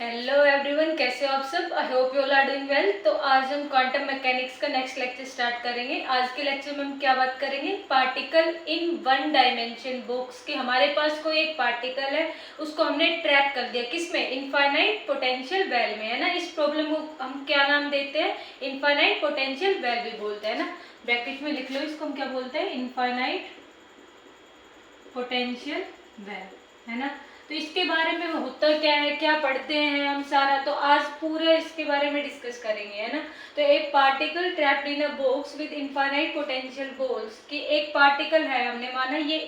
Hello everyone, कैसे हो आप सब। I hope you all are doing well. तो आज हम क्वांटम मैकेनिक्स का नेक्स्ट लेक्चर स्टार्ट करेंगे। आज के लेक्चर में हम क्या बात करेंगे, particle in one dimension box. कि हमारे पास कोई एक पार्टिकल है, उसको हमने ट्रैप कर दिया किसमें, इनफाइनाइट पोटेंशियल वेल में, है ना। इस प्रॉब्लम को हम क्या नाम देते हैं, इनफाइनाइट पोटेंशियल वेल भी बोलते हैं ना। ब्रैकेट में लिख लो, इसको हम क्या बोलते हैं, इनफाइनाइट पोटेंशियल वेल, है ना। तो इसके बारे में होता क्या है, क्या पढ़ते हैं हम सारा, तो आज पूरा इसके बारे में डिस्कस करेंगे, है ना। तो एक particle trapped in a box with infinite potential goals, कि एक पार्टिकल है, हमने माना ये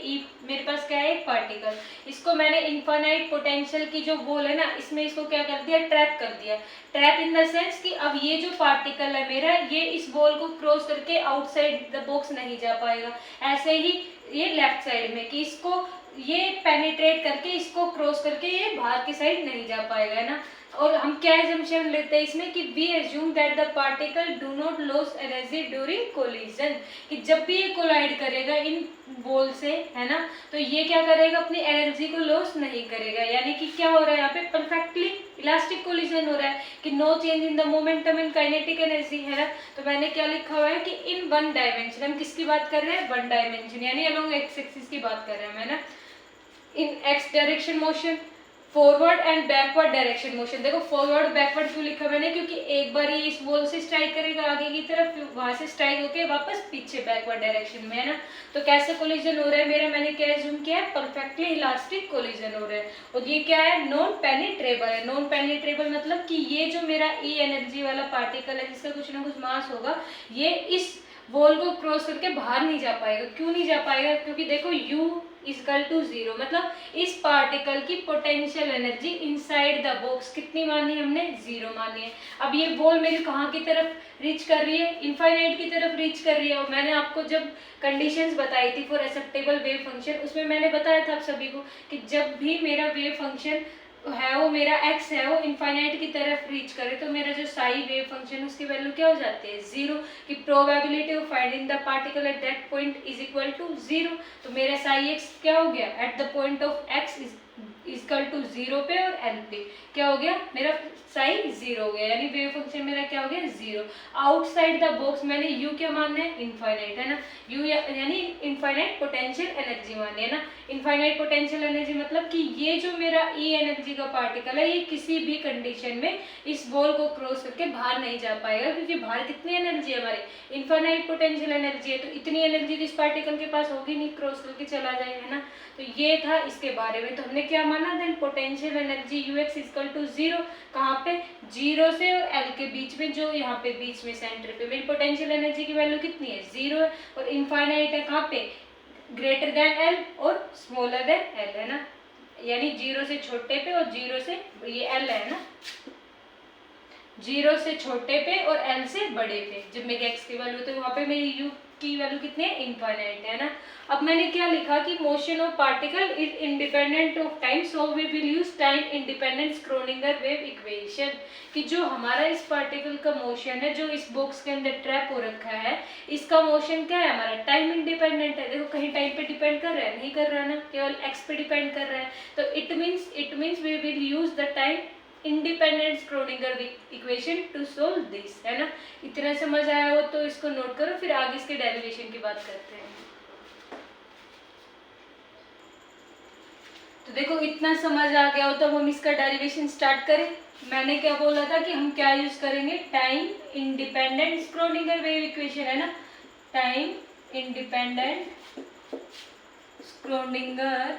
मेरे पास क्या है, एक पार्टिकल, इसको मैंने इनफाइनाइट पोटेंशियल की जो गोल है ना, इसमें इसको क्या कर दिया, ट्रैप कर दिया। ट्रैप इन द सेंस कि अब ये जो पार्टिकल है मेरा, ये इस बॉल को क्रॉस करके आउटसाइड द बॉक्स नहीं जा पाएगा। ऐसे ही ये लेफ्ट साइड में, कि इसको ये पेनिट्रेट करके, इसको क्रॉस करके ये बाहर की साइड नहीं जा पाएगा, है ना। और हम क्या एजम्पशन लेते हैं इसमें, कि we assume that the particle do not loss energy during collision, कि जब भी ये कोलाइड करेगा इन बॉल से, है ना, तो ये क्या करेगा, अपनी एनर्जी को लॉस नहीं करेगा। यानी कि क्या हो रहा है यहाँ पे, परफेक्टली इलास्टिक कोलिजन हो रहा है, कि no change in the momentum in kinetic energy, है ना। तो मैंने क्या लिखा हुआ है कि इन वन डायमेंशन, हम किसकी बात कर रहे हैं, वन डायमेंशन, यानी अलोंग एक्स एक्सिस की बात कर रहे हैं, है ना। In X direction motion, forward and backward direction motion. देखो फॉरवर्ड बैकवर्ड क्यों लिखा मैंने, क्योंकि एक बार ये इस बॉल से स्ट्राइक करेगा आगे की तरफ, वहां से स्ट्राइक होके वापस पीछे बैकवर्ड डायरेक्शन में, है ना। तो कैसे कोलिजन हो रहा है मेरा, मैंने क्या एज्यूम किया है, परफेक्टली इलास्टिक कोलिजन हो रहा है। और ये क्या है, नॉन पेनिट्रेबल है। नॉन पेनिट्रेबल मतलब कि ये जो मेरा ई एनर्जी वाला पार्टिकल है, जिसका कुछ ना कुछ मास होगा, ये इस वॉल को क्रॉस करके बाहर नहीं जा पाएगा। क्यों नहीं जा पाएगा, क्योंकि देखो U इजकल टू जीरो, मतलब इस पार्टिकल की potential energy inside the box कितनी मानी हमने, जीरो मानी है। अब ये बॉल मेरी कहाँ की तरफ रीच कर रही है, इनफाइनाइट की तरफ रीच कर रही है। और मैंने आपको जब कंडीशंस बताई थी फॉर एक्सेप्टेबल वेव फंक्शन, उसमें मैंने बताया था आप सभी को कि जब भी मेरा वेव फंक्शन है, वो मेरा x है, वो इनफाइनाइट की तरफ रीच करे, तो मेरा जो साई वेव फंक्शन उसकी वैल्यू क्या हो जाती है, जीरो। कि probability of finding the particle at that point is equal to zero. तो मेरा साई x क्या हो गया, at the point of x is equal to zero पे और n पे क्या हो गया, मेरा साई जीरो हो गया, यानी वेव फंक्शन मेरा क्या हो गया, जीरो। आउटसाइड द बॉक्स मैंने u क्या मानना है, इनफाइनाइट, है ना। u यानी इनफाइनाइट पोटेंशियल एनर्जी मानी है ना। इनफाइनाइट पोटेंशियल एनर्जी मतलब कि ये जो मेरा ई एनर्जी का पार्टिकल है, ये किसी भी कंडीशन में इस बॉल को क्रॉस करके बाहर नहीं जा पाएगा, क्योंकि बाहर कितनी एनर्जी है हमारी, इनफाइनाइट पोटेंशियल एनर्जी है। तो इतनी एनर्जी तो इस पार्टिकल के पास होगी नहीं, क्रॉस करके चला जाए, है ना। तो ये था इसके बारे में। तो हमने क्या माना, then potential energy ux equal to zero, कहाँ पे, जीरो से और एल के बीच में, जो यहाँ पे बीच में सेंटर पे मेरी पोटेंशियल एनर्जी की वैल्यू कितनी है, जीरो है। और इनफाइनाइट है कहाँ पे, ग्रेटर देन एल और स्मॉलर देन एल, है ना। यानी जीरो से छोटे पे और जीरो से, ये एल है ना, जीरो से छोटे पे और एल से बड़े पे जब मेरी एक्स की वैल्यू, तो वहाँ पे मेरी यू की वैल्यू कितनी है, इनफाइनाइट, है ना। अब मैंने क्या लिखा कि motion of particle is independent of time, so we will use time independent Schrodinger wave equation. कि जो हमारा इस पार्टिकल का मोशन है, जो इस बॉक्स के अंदर ट्रैप हो रखा है, इसका मोशन क्या है हमारा, टाइम इंडिपेंडेंट है। देखो कहीं टाइम पे डिपेंड कर रहा है, नहीं कर रहा है ना, केवल एक्स पे डिपेंड कर रहा है। तो it means we will use the time independent Schrodinger equation to solve this, है ना। इतना समझ आया हो तो इसको नोट करो, फिर आगे इसके डेरिवेशन की बात करते हैं। तो देखो इतना समझ आ गया हो तो अब हम इसका डेरिवेशन स्टार्ट करें। मैंने क्या बोला था कि हम क्या यूज करेंगे, time independent Schrodinger wave equation, है ना। Time independent Schrodinger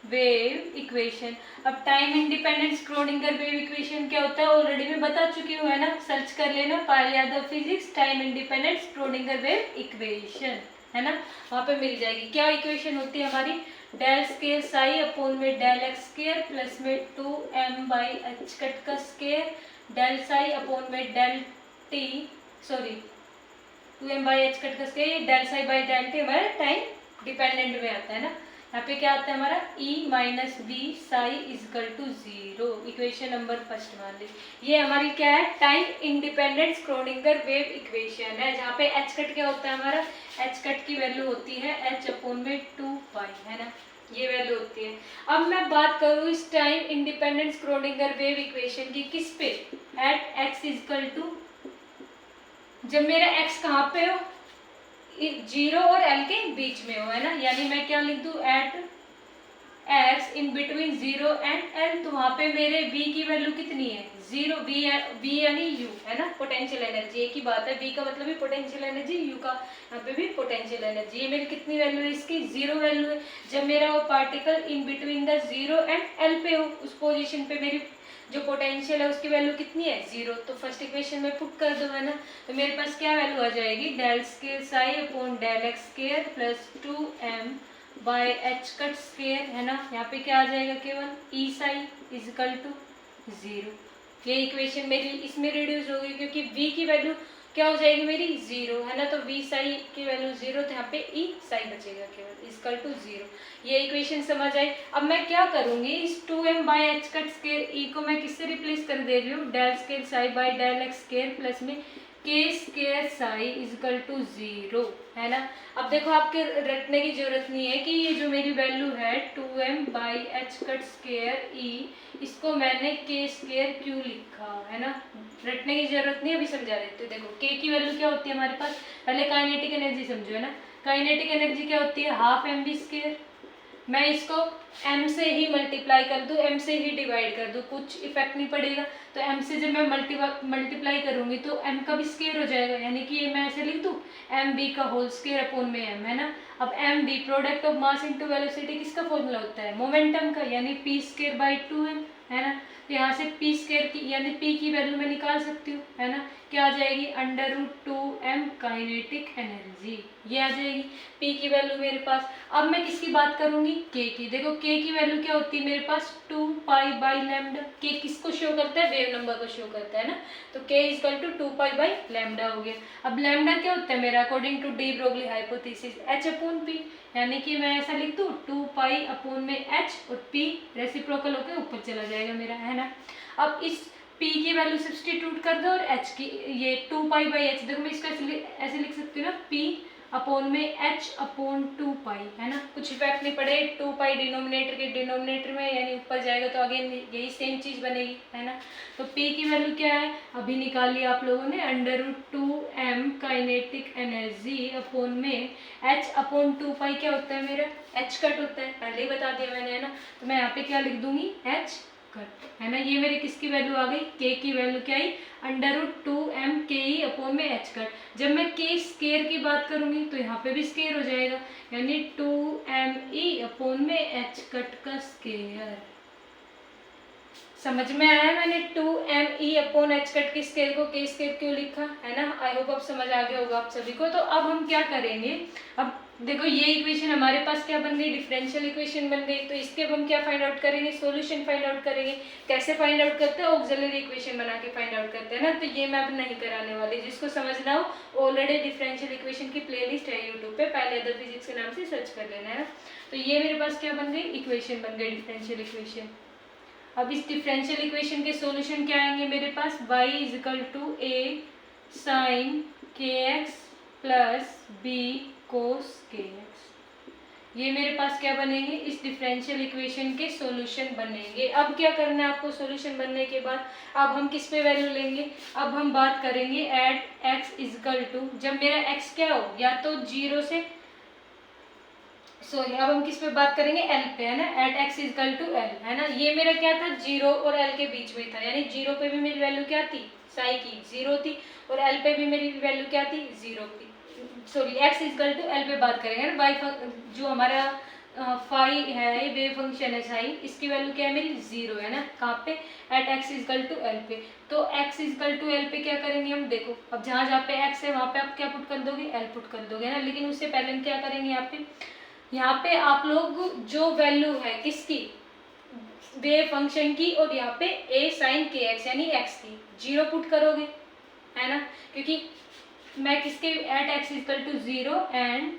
wave equation. अब time independent Schrodinger wave equation क्या होता है, ऑलरेडी मैं बता चुकी हूँ, है ना, सर्च कर लेना, Payal Yadav physics time independent Schrodinger wave equation, है ना, वहाँ पे मिल जाएगी। क्या इक्वेशन होती है हमारी, डेल स्केयर साई अपोन में डेल एक्स स्केयर प्लस में 2m बाई एच कट का स्केयर, डेल साई अपोन में del T, sorry 2m by H cut का square, del psi by del T हमारा टाइम डिपेंडेंट में आता है ना। यहाँ पे क्या आता है हमारा, e minus b psi is equal to zero, equation number first मान ली। ये हमारी क्या है, time independent Schrodinger wave equation है, जहाँ पे एच कट क्या होता है हमारा, एच कट की वैल्यू होती है h अपोन में 2 पाई, है ना। ये वैल्यू होती है। अब मैं बात करूँ इस time independent Schrodinger wave equation की, किस पे, एट एक्स इजकल टू, जब मेरा एक्स कहाँ पे हो, 0 और एल के बीच में हो, है ना, यानी मैं क्या लिख दूँ, at x in between 0 and l, तो वहाँ पे मेरे v की वैल्यू कितनी है, 0, v यानी u, है ना, पोटेंशियल एनर्जी, एक ही बात है, v का मतलब भी पोटेंशियल एनर्जी, u का यहाँ पे भी पोटेंशियल एनर्जी। ये मेरी कितनी वैल्यू है, इसकी 0 वैल्यू है। जब मेरा वो particle in between the 0 and L पे हो, उस पोजिशन पे मेरी जो पोटेंशियल है उसकी वैल्यू कितनी है, 0। तो फर्स्ट इक्वेशन में पुट कर दो, है ना, तो मेरे पास क्या वैल्यू आ जाएगी, del square psi upon del x square plus 2m by H cut square, है ना, यहाँ पे क्या आ जाएगा, केवल ई साई इजकल टू 0। ये इक्वेशन मेरी इसमें रिड्यूस होगी, क्योंकि v की वैल्यू क्या हो जाएगी मेरी, 0, है ना, तो v साई की वैल्यू 0, तो यहाँ पे ई साई बचेगा केवल, इजकल टू 0। ये इक्वेशन समझ आई। अब मैं क्या करूँगी, इस 2m by H cut square E को मैं किससे रिप्लेस कर दे रही हूँ, del square psi by del X square plus में K square Sai is equal to 0, है ना। अब देखो आपके रटने की जरूरत नहीं है कि ये जो मेरी वैल्यू है 2m by H cut square E, इसको मैंने के स्क्वेयर क्यों लिखा, है ना, रटने की जरूरत नहीं, अभी समझा देती हूँ। देखो के की वैल्यू क्या होती है हमारे पास, पहले काइनेटिक एनर्जी समझो, है ना, काइनेटिक एनर्जी क्या होती है, हाफ एम वी स्क्वेयर। मैं इसको m से ही मल्टीप्लाई कर दूँ, m से ही डिवाइड कर दूँ, कुछ इफेक्ट नहीं पड़ेगा। तो m से जब मैं मल्टीप्लाई करूँगी तो m का भी स्क्वायर हो जाएगा, यानी कि ये मैं ऐसे लिख दूँ mv का होल स्क्वायर अपॉन में m, है ना। अब mv product of mass into velocity किसका फॉर्मूला होता है, मोमेंटम का, यानी p स्क्वायर बाई 2m, है ना। तो यहाँ से p स्क्वायर की यानी p की वैल्यू मैं निकाल सकती हूँ, है ना, क्या आ जाएगी, √2m काइनेटिक एनर्जी, ये आ जाएगी p की वैल्यू मेरे पास। अब मैं किसकी बात करूंगी, k की। देखो k की वैल्यू क्या होती है मेरे पास, 2 पाई बाई लैम्डा। k किसको शो करता है, वेव नंबर को शो करता है ना, तो k equal to 2 pi by lambda हो गया। अब लैम्डा क्या होता है मेरा, according to de Broglie hypothesis, h upon p, यानी कि मैं ऐसा लिख दूँ 2 पाई अपॉन में h और p रेसिप्रोकल होकर ऊपर चला जाएगा मेरा, है ना। अब इस p की वैल्यू सब्सटीट्यूट कर दो और h की, ये 2 पाई बाई h, देखो मैं इसका ऐसे लिख सकती हूँ ना, p अपॉन में h अपॉन 2 पाई, है ना, कुछ इफेक्ट नहीं पड़े, 2 पाई डिनोमिनेटर के डिनोमिनेटर में यानी ऊपर जाएगा तो अगेन यही सेम चीज बनेगी, है ना। तो p की वैल्यू क्या है, अभी निकाल लिया आप लोगों ने, √2m काइनेटिक एनर्जी अपॉन में h अपॉन 2 पाई क्या होता है मेरा, h कट होता है, पहले ही बता दिया मैंने, है ना। तो मैं यहाँ पे क्या लिख दूंगी, h कट, है ना। ये मेरी किसकी वैल्यू आ गई, k की वैल्यू क्या आई, √2m के ई अपॉन में h कट। जब मैं k स्केयर की बात करूंगी तो यहाँ पे भी स्केयर हो जाएगा, यानी 2me अपॉन में h कट का स्केयर। समझ में आया मैंने 2me अपॉन एच कट के स्केयर को के स्केयर क्यों लिखा, है ना। आई होप अब समझ आ गया होगा आप सभी को। तो अब हम क्या करेंगे, अब देखो ये इक्वेशन हमारे पास क्या बन गई, डिफरेंशियल इक्वेशन बन गई। तो इसके अब हम क्या फाइंड आउट करेंगे, सॉल्यूशन फाइंड आउट करेंगे। कैसे फाइंड आउट करते हैं, ऑक्सिलरी इक्वेशन बना के फाइंड आउट करते हैं ना। तो ये मैं अब नहीं कराने वाली, जिसको समझना हो ऑलरेडी डिफरेंशियल इक्वेशन की प्लेलिस्ट है यूट्यूब पे, पहले अदर फिजिक्स के नाम से सर्च कर लेना, है ना। तो ये मेरे पास क्या बन गई, इक्वेशन बन गई, डिफरेंशियल इक्वेशन। अब इस डिफरेंशियल इक्वेशन के सॉल्यूशन क्या आएंगे मेरे पास, y equal to A sine k x plus b cos k x. ये मेरे पास क्या बनेंगे, इस डिफरेंशियल इक्वेशन के सॉल्यूशन बनेंगे। अब क्या करना है आपको, सॉल्यूशन बनने के बाद अब हम किस पे वैल्यू लेंगे, अब हम बात करेंगे एट x इजकल टू, जब मेरा x क्या हो, या तो 0 से, सॉरी अब हम किस पे बात करेंगे, l पे, है ना, at x equal to l, है ना। ये मेरा क्या था, 0 और l के बीच में था, यानी 0 पे भी मेरी वैल्यू क्या थी, साई की 0 थी, और l पे भी मेरी वैल्यू क्या थी, 0 थी। Sorry x equal to l पे बात करेंगे ना, y जो हमारा फाई है, वेव फंक्शन है साई, इसकी वैल्यू क्या है मेरी 0, है ना, कहाँ पे, at x equal to l पे। तो x इजकल टू l पे क्या करेंगे हम, देखो अब जहाँ जहाँ पे x है वहाँ पे आप क्या पुट कर दोगे, l पुट कर दोगे ना। लेकिन उससे पहले हम क्या करेंगे, यहाँ पे आप लोग जो वैल्यू है किसकी, वेव फंक्शन की, और यहाँ पे a साइन के एक्स यानी x की 0 पुट करोगे, है ना, क्योंकि मैं किसके at x equal to 0 and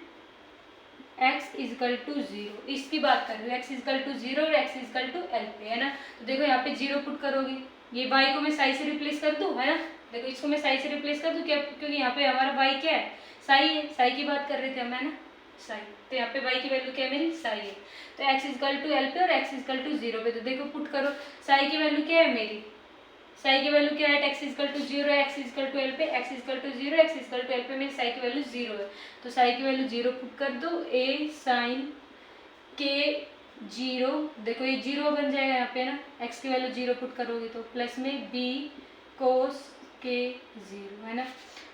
x equal to 0 इसकी बात कर रही हूँ, x इजकल टू 0 और x इजकल टू l पे, है ना। तो देखो यहाँ पे 0 पुट करोगे, ये y को मैं साई से रिप्लेस कर दूँ, है ना, देखो इसको मैं साई से रिप्लेस कर दूँ क्या, क्योंकि यहाँ पे हमारा y क्या है, साई है, साई की बात कर रहे थे हम, है ना, साई। तो यहाँ पे y की वैल्यू क्या है मेरी साई है। तो x इजकल टू एल पे और x इजकल टू 0 पे। तो देखो पुट करो, साई की वैल्यू क्या है मेरी, साई की वैल्यू क्या है, x equal to 0, x equal to l पे, x equal to 0, x equal to l पे मेरी साई की वैल्यू 0 है। तो साई की वैल्यू 0 पुट कर दो, a साइन के 0, देखो ये 0 बन जाएगा यहाँ पे ना, x की वैल्यू 0 पुट करोगे तो प्लस में b कोस के 0 है ना।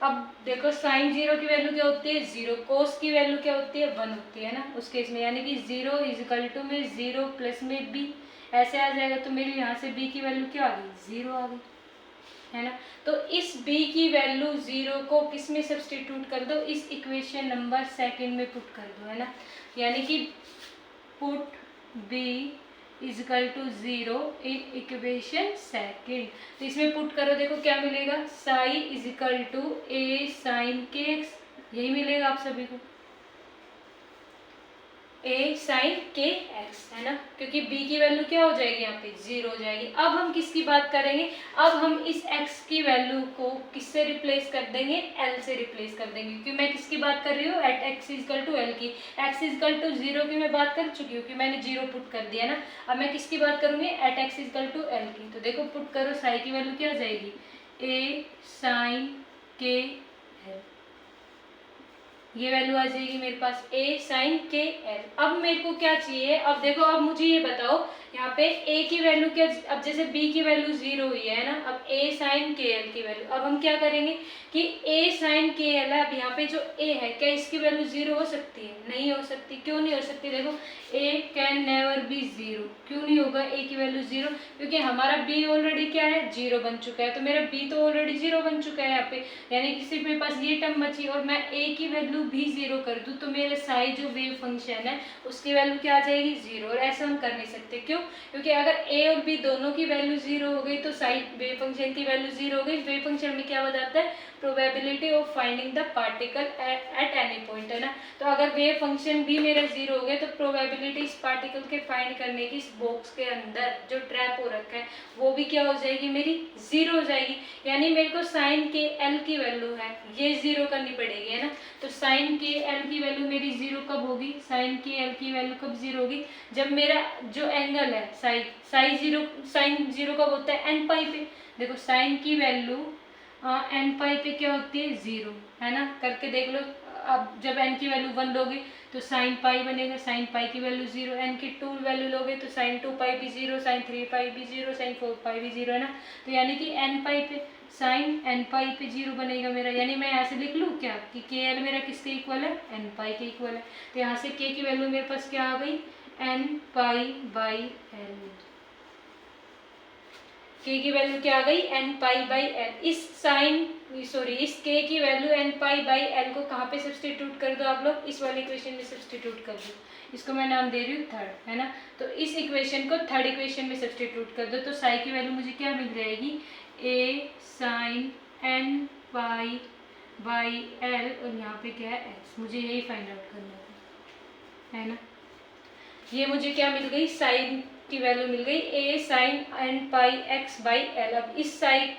अब देखो साइन 0 की वैल्यू क्या होती है 0, कोस की वैल्यू क्या होती है 1 होती है ना उस केस में, यानी कि 0 इजकल टू में 0 प्लस में b ऐसे आ जाएगा। तो मेरी यहाँ से b की वैल्यू क्या आ गई 0 आ गई है ना। तो इस b की वैल्यू 0 को किस में सब्सटीट्यूट कर दो, इस इक्वेशन नंबर सेकंड में पुट कर दो है ना, यानी कि put b equal to 0 in equation second. तो इसमें पुट करो, देखो क्या मिलेगा, psi is equal to a sine k x, यही मिलेगा आप सभी को, a साइन के x है ना, क्योंकि b की वैल्यू क्या हो जाएगी यहाँ पे 0 हो जाएगी। अब हम किसकी बात करेंगे, अब हम इस x की वैल्यू को किससे रिप्लेस कर देंगे, l से रिप्लेस कर देंगे, क्योंकि मैं किसकी बात कर रही हूँ at x equal to l की, x इजकल टू 0 की मैं बात कर चुकी हूँ कि मैंने 0 पुट कर दिया ना। अब मैं किसकी बात करूँगी at x equal to l की। तो देखो पुट करो, साई की वैल्यू क्या आ जाएगी a साइन के l, ये वैल्यू आ जाएगी मेरे पास a साइन के l। अब मेरे को क्या चाहिए, अब देखो अब मुझे ये बताओ यहाँ पे a की वैल्यू क्या, अब जैसे b की वैल्यू 0 हुई है ना, अब a साइन के l की वैल्यू, अब हम क्या करेंगे कि a साइन के l है, अब यहाँ पे जो a है क्या इसकी वैल्यू 0 हो सकती है, नहीं हो सकती। क्यों नहीं हो सकती, देखो a कैन नेवर बी 0, क्यों नहीं होगा a की वैल्यू 0, क्योंकि हमारा b ऑलरेडी क्या है 0 बन चुका है, तो मेरा b तो ऑलरेडी 0 बन चुका है यहाँ पे, यानी कि सिर्फ मेरे पास ये टर्म बची और मैं a की वैल्यू भी 0 कर दूं तो मेरे साई जो वेव फंक्शन है उसकी वैल्यू क्या आ जाएगी 0। और ऐसा हम कर नहीं सकते, क्यों, क्योंकि अगर a और b दोनों की वैल्यू 0 हो गई तो साई वेव फंक्शन की वैल्यू 0 हो गई। वेव फंक्शन में क्या बताता है, probability of finding the particle at any point है ना। तो अगर वेव फंक्शन भी मेरा 0 हो गया तो प्रोबेबिलिटी इस पार्टिकल के फाइंड करने की इस बॉक्स के अंदर जो ट्रैप हो रखा है वो भी क्या हो जाएगी मेरी 0 हो जाएगी। यानी मेरे को साइन के एल की वैल्यू है ये 0 करनी पड़ेगी है ना। तो साइन के एल की वैल्यू मेरी 0 कब होगी, साइन के एल की वैल्यू कब 0 होगी, जब मेरा जो एंगल है साइन 0 कब होता है एन पाई पे। देखो साइन की वैल्यू एन पाई पे क्या होती है 0 है ना, करके देख लो। अब जब एन की वैल्यू 1 लोगे तो साइन पाई बनेगा, साइन पाई की वैल्यू 0, एन की 2 वैल्यू लोगे तो साइन 2 पाई भी 0, साइन 3 पाई भी 0, साइन 4 पाई भी 0 है ना। तो यानी कि एन पाई पे साइन एन पाई पे 0 बनेगा मेरा, यानी मैं यहाँ से लिख लूँ क्या कि के एल मेरा किसके इक्वल है एन पाई के इक्वल है। तो यहाँ से के की वैल्यू मेरे पास क्या आ गई एन पाई बाई एल, के की वैल्यू क्या आ गई एन पाई बाई एल। इस के की value N pi by l को कहाँ पे सब्सटीट्यूट कर दो आप लोग, इस वाले इक्वेशन में सब्सटीट्यूट कर दो। इसको मैं नाम दे रही हूँ थर्ड है ना। तो इस इक्वेशन को थर्ड इक्वेशन में सब्सटीट्यूट कर दो तो साई की वैल्यू मुझे क्या मिल जाएगी A sine N pi by L, और यहाँ पे क्या है एक्स, मुझे यही फाइंड आउट करना है ना। ये मुझे क्या मिल गई साइन की वैल्यू मिल गई A sine N pi x by L. अब इस साइन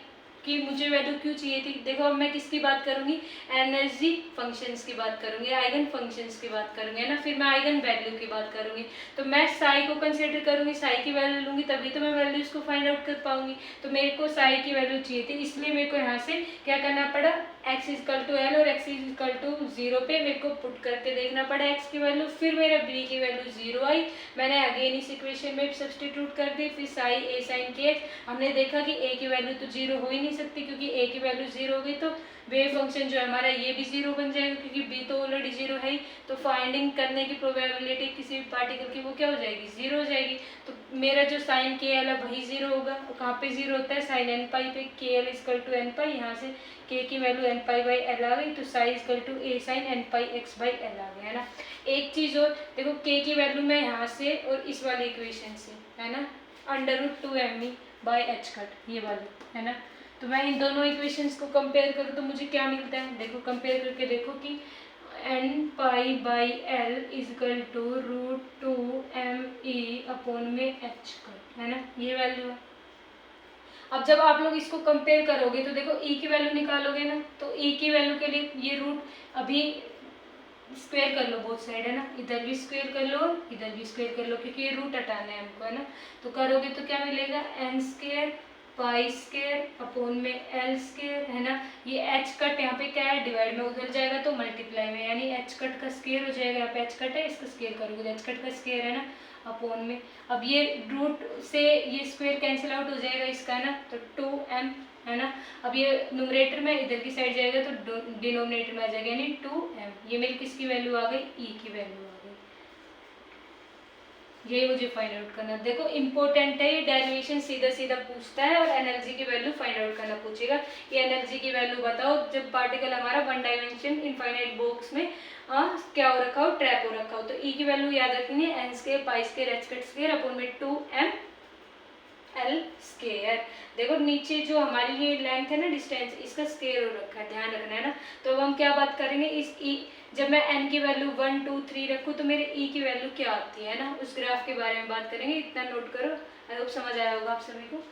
की मुझे वैल्यू क्यों चाहिए थी, देखो अब मैं किसकी बात करूंगी एनर्जी फंक्शंस की बात करूंगी, आइगन फंक्शंस की बात करूंगी है ना, फिर मैं आइगन वैल्यू की बात करूंगी। तो मैं साई को कंसिडर करूंगी, साई की वैल्यू लूंगी तभी तो मैं वैल्यूज को फाइंड आउट कर पाऊंगी। तो मेरे को साई की वैल्यू चाहिए थी, इसलिए मेरे को यहाँ से क्या करना पड़ा x इजकल टू एल और x इजकल टू 0 पे मेरे को पुट करके देखना पड़ा x की वैल्यू, फिर मेरा b की वैल्यू 0 आई, मैंने अगेन इस इक्वेशन में सब्सटीट्यूट कर दी, फिर साई ए साइन के एक्स। हमने देखा कि a की वैल्यू तो 0 हो ही नहीं सकती क्योंकि a की वैल्यू 0 हो गई तो वेव फंक्शन जो है हमारा ये भी 0 बन जाएगा क्योंकि b तो ऑलरेडी 0 है ही। तो फाइंडिंग करने की प्रोबेबिलिटी किसी भी पार्टिकल की वो क्या हो जाएगी 0 हो जाएगी। तो मेरा जो साइन के एल है वही 0 होगा, कहाँ पे 0 होता है साइन एन पाई पे, K L is equal to N pi, यहाँ से के की value N pi by L आ गई तो psi is equal to A sine N pi x by L आ गया है ना। एक चीज़ और देखो के की वैल्यू मैं यहाँ से और इस वाले इक्वेशन से है ना √2me बाई एच कट ये वाली है ना, तो मैं इन दोनों इक्वेशंस को कंपेयर करूँ तो मुझे क्या मिलता है, देखो कंपेयर करके देखो कि n pi by L is equal to √2me upon में एच कट है ना, ये वैल्यू है। अब जब आप लोग इसको कंपेयर करोगे तो देखो e की वैल्यू निकालोगे ना, तो e की वैल्यू के लिए ये रूट अभी स्क्वायर कर लो बोथ साइड, है ना, इधर भी स्क्वायर कर लो और इधर भी स्क्वायर कर लो, क्योंकि ये रूट हटाना है हमको, है ना। तो करोगे तो क्या मिलेगा, n square pi square upon में एल स्क्वायर, है ना। ये एच कट यहाँ पे क्या है, डिवाइड में उधर जाएगा तो मल्टीप्लाई में, यानी एच कट का स्क्वायर हो जाएगा, यहाँ पे एच कट है, इसका स्क्वायर करोगे तो एच कट का स्क्वायर, है ना, अपॉन में। अब ये रूट से ये स्क्वायर कैंसिल आउट हो जाएगा इसका, है ना, तो 2m, है ना। अब ये न्यूमरेटर में इधर की साइड जाएगा तो डिनोमिनेटर में आ जाएगा, यानी 2m। ये मेरी किसकी वैल्यू आ गई, ई की वैल्यू आ गई। यही मुझे फाइंड आउट करना। देखो इंपॉर्टेंट है ये, डेरिवेशन सीधा सीधा पूछता है, और एनर्जी की वैल्यू फाइंड आउट करना पूछेगा। ये एनर्जी की वैल्यू बताओ जब पार्टिकल हमारा वन डायमेंशन इनफाइनाइट बॉक्स में क्या हो रखा हो, ट्रैप हो रखा हो। तो ई की वैल्यू याद रखनी है, n square pi square H cut square upon में 2m एल स्क्वायर। देखो नीचे जो हमारी ये लेंथ है ना, डिस्टेंस, इसका स्क्वायर हो रखा है, ध्यान रखना, है ना। तो अब हम क्या बात करेंगे, इस ई जब मैं n की वैल्यू 1 2 3 रखूँ तो मेरे e की वैल्यू क्या आती है ना, उस ग्राफ के बारे में बात करेंगे। इतना नोट करो, आई होप समझ आया होगा आप सभी को।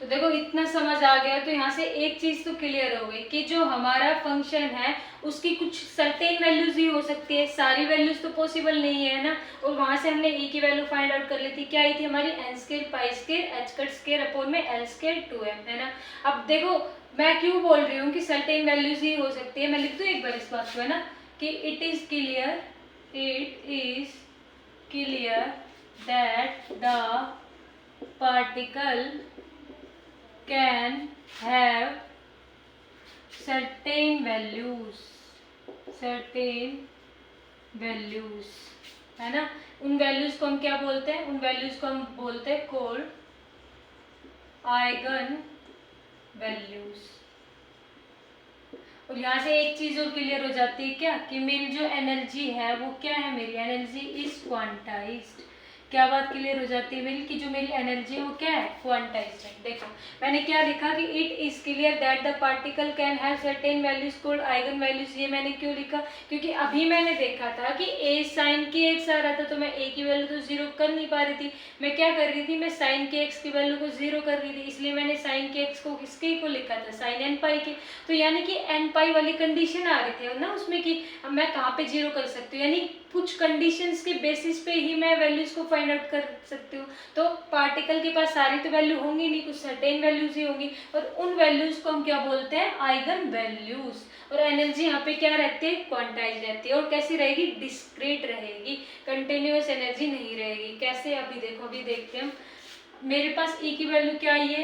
तो देखो इतना समझ आ गया, तो यहाँ से एक चीज तो क्लियर हो गई कि जो हमारा फंक्शन है उसकी कुछ सर्टेन वैल्यूज ही हो सकती है, सारी वैल्यूज तो पॉसिबल नहीं है ना। और वहां से हमने ई की वैल्यू फाइंड आउट कर ली थी, क्या आई थी हमारी, n square pi square H cut square upon में एल स्क्वायर 2m, है ना। अब देखो मैं क्यों बोल रही हूँ कि सर्टेन वैल्यूज ही हो सकती है, मैं लिख दूँ एक बार इस बात को, है ना, कि it is clear that the particle can have certain values, है ना। उन वैल्यूज को हम क्या बोलते हैं, उन वैल्यूज को हम बोलते हैं कॉल्ड आइगन वैल्यूज। और यहाँ से एक चीज और क्लियर हो जाती है क्या, कि मेरी जो एनर्जी है वो क्या है, मेरी एनर्जी इज क्वांटाइज्ड। क्या बात क्लियर हो जाती है मेरी, कि जो मेरी एनर्जी है वो क्या है, क्वांटाइज्ड है। देखो मैंने क्या लिखा कि it is clear that the particle can have certain values called eigen values. ये मैंने क्यों लिखा, क्योंकि अभी मैंने देखा था कि ए साइन के एक्स आ रहा था, तो मैं ए की वैल्यू तो जीरो कर नहीं पा रही थी। मैं क्या कर रही थी, मैं साइन के एक्स की वैल्यू को जीरो कर रही थी, इसलिए मैंने साइन के एक्स को किसके को लिखा था, साइन एन पाई के। तो यानी कि एन पाई वाली कंडीशन आ रही थी ना उसमें, कि मैं कहाँ पे जीरो कर सकती हूँ, यानी कुछ कंडीशंस के बेसिस पे ही मैं वैल्यूज को फाइंड आउट कर सकती हूँ। तो पार्टिकल के पास सारी तो वैल्यू होंगी नहीं, कुछ सर्टेन वैल्यूज ही होंगी, और उन वैल्यूज को हम क्या बोलते हैं, आइगन वैल्यूज। और एनर्जी यहाँ पे क्या रहती है, क्वांटाइज रहती है। और कैसी रहेगी, डिस्क्रीट रहेगी, कंटिन्यूअस एनर्जी नहीं रहेगी। कैसे, अभी देखो, अभी देखते हैं। मेरे पास ई की वैल्यू क्या आई है,